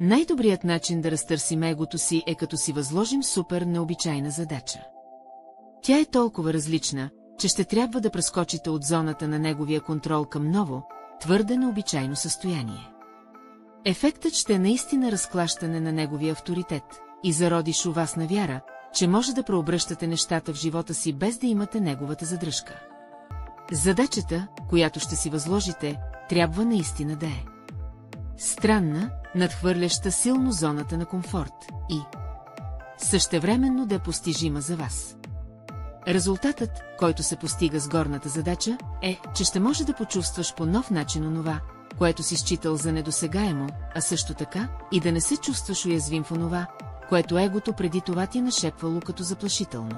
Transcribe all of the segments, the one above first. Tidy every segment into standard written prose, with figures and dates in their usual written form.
Най-добрият начин да разтърсим егото си е като си възложим супер необичайна задача. Тя е толкова различна, че ще трябва да прескочите от зоната на неговия контрол към ново, твърде необичайно състояние. Ефектът ще е наистина разклащане на неговия авторитет и зародиш у вас на вяра, че може да преобръщате нещата в живота си без да имате неговата задръжка. Задачата, която ще си възложите, трябва наистина да е странна, надхвърляща силно зоната на комфорт и същевременно да е постижима за вас. Резултатът, който се постига с горната задача, е, че ще може да почувстваш по нов начин онова, което си считал за недосегаемо, а също така и да не се чувстваш уязвим в онова, което егото преди това ти нашепвало като заплашително.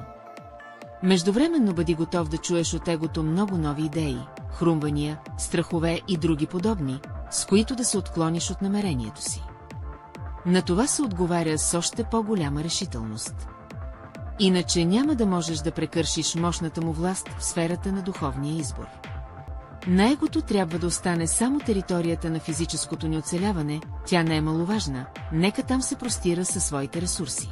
Междувременно бъди готов да чуеш от егото много нови идеи, хрумвания, страхове и други подобни, с които да се отклониш от намерението си. На това се отговаря с още по-голяма решителност. Иначе няма да можеш да прекършиш мощната му власт в сферата на духовния избор. На егото трябва да остане само територията на физическото ни оцеляване, тя не е маловажна, нека там се простира със своите ресурси.